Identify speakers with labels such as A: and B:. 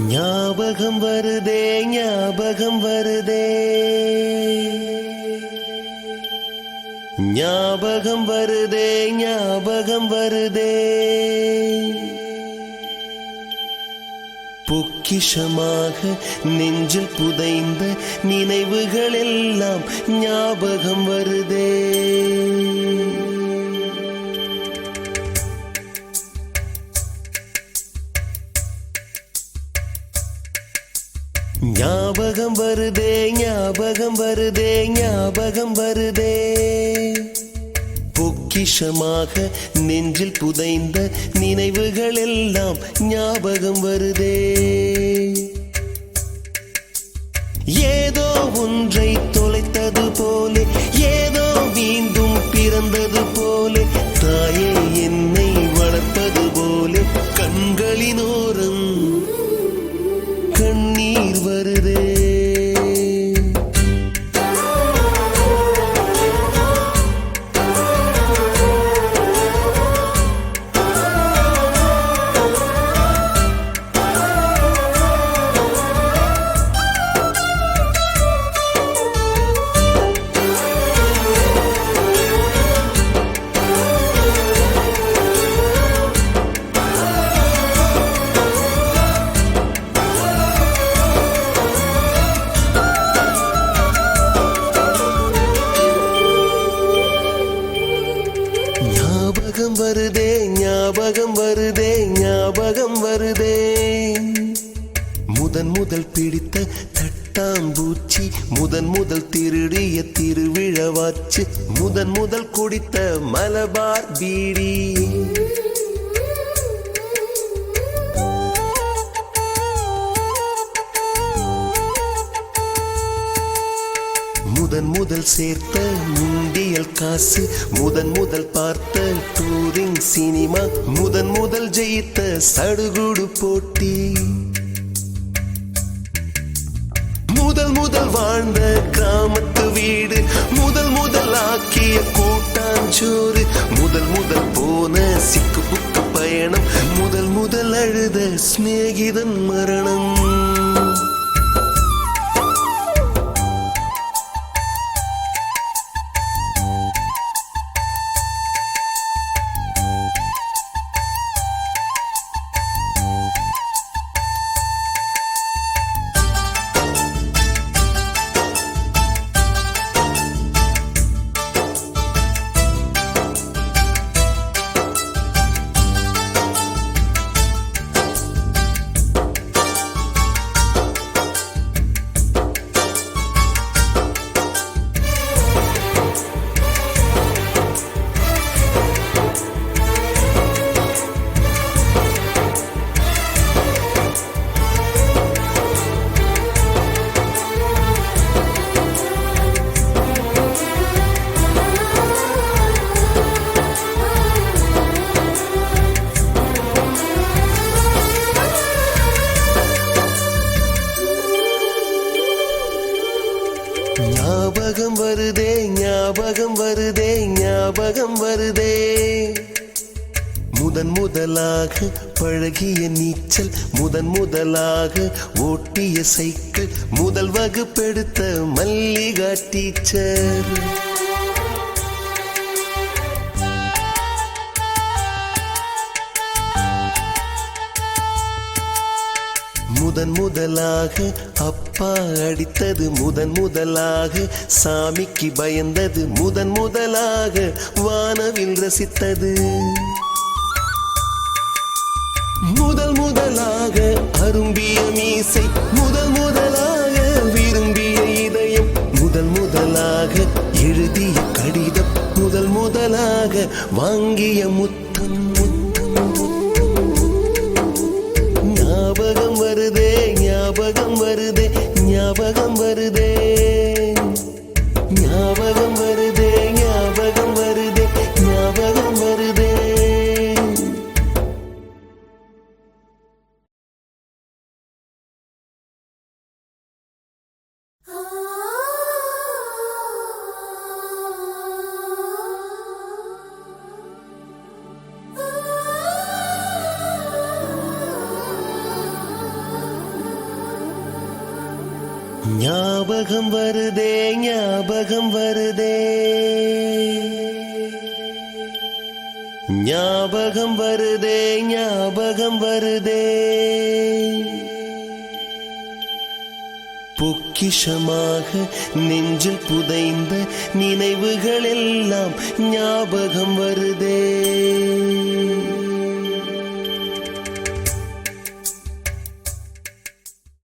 A: ஞாபகம் வருதே ஞாபகம் வருதே ஞாபகம் வருதே ஞாபகம் வருதே பொக்கிஷமாக நெஞ்சில் புதைந்த நினைவுகள் எல்லாம் ஞாபகம் வருதே. ஞாபகம் வருதே ஞாபகம் வருதே ஞாபகம் வருதே பொக்கிஷமாக நெஞ்சில் புதைந்த நினைவுகள் எல்லாம் ஞாபகம் வருதே. ஏதோ ஒன்றை தொலைத்தது போலே ஏதோ மீண்டும் பிறந்தது போலே தாயே என்னை வளர்ப்பது போலே கண்களினோரம் கண்ணீர் வருதே. ஞாபகம் வருதே ஞாபகம் வருதே ஞாபகம் வருதே முதன் முதல் பிடித்த தட்டாம்பூச்சி முதன் முதல் திருடிய திருவிழவாச்சு முதன் முதல் குடித்த மலபார் பீடி முதன் முதல் சேர்த்த முண்டியல் காசு முதன் முதல் பார்த்த டூரிங் சினிமா முதன் முதல் ஜெயித்த சடுகுடு போட்டி முதல் முதல் வாழ்ந்த கிராமத்து வீடு முதல் முதல் ஆக்கிய கூட்டாஞ்சோறு முதல் முதல் போன சிக்கு புக்கு பயணம் முதல் முதல் அழுத சிநேகிதன் மரணம். ஞாபகம் வருதே ஞாபகம் வருதே ஞாபகம் வருதே முதன் முதலாக பழகிய நீச்சல் முதன் முதலாக ஓட்டிய சைக்கிள் முதல் வகுப்பெடுத்த மல்லிகா டீச்சர் முதன் முதலாக அப்பா அடித்தது முதன் முதலாக சாமிக்கு பயந்தது முதன் முதலாக வானவில் ரசித்தது முதல் முதலாக அரும்பிய மீசை முதல் முதலாக விரும்பிய இதயம் முதல் முதலாக எழுதிய கடிதம் முதல் முதலாக வாங்கிய முத்தம் ஞாபகம் வருதே ஞாபகம் வருதே ஞாபகம் வருதே ஞாபகம் வருதே ஞாபகம் வருதே ஞாபகம் வருதே. ஞாபகம் வருதே ஞாபகம் வருதே ஞாபகம் வருதே ஞாபகம் வருதே பொக்கிஷமாக நெஞ்சில் புதைந்த நினைவுகள் எல்லாம் ஞாபகம் வருதே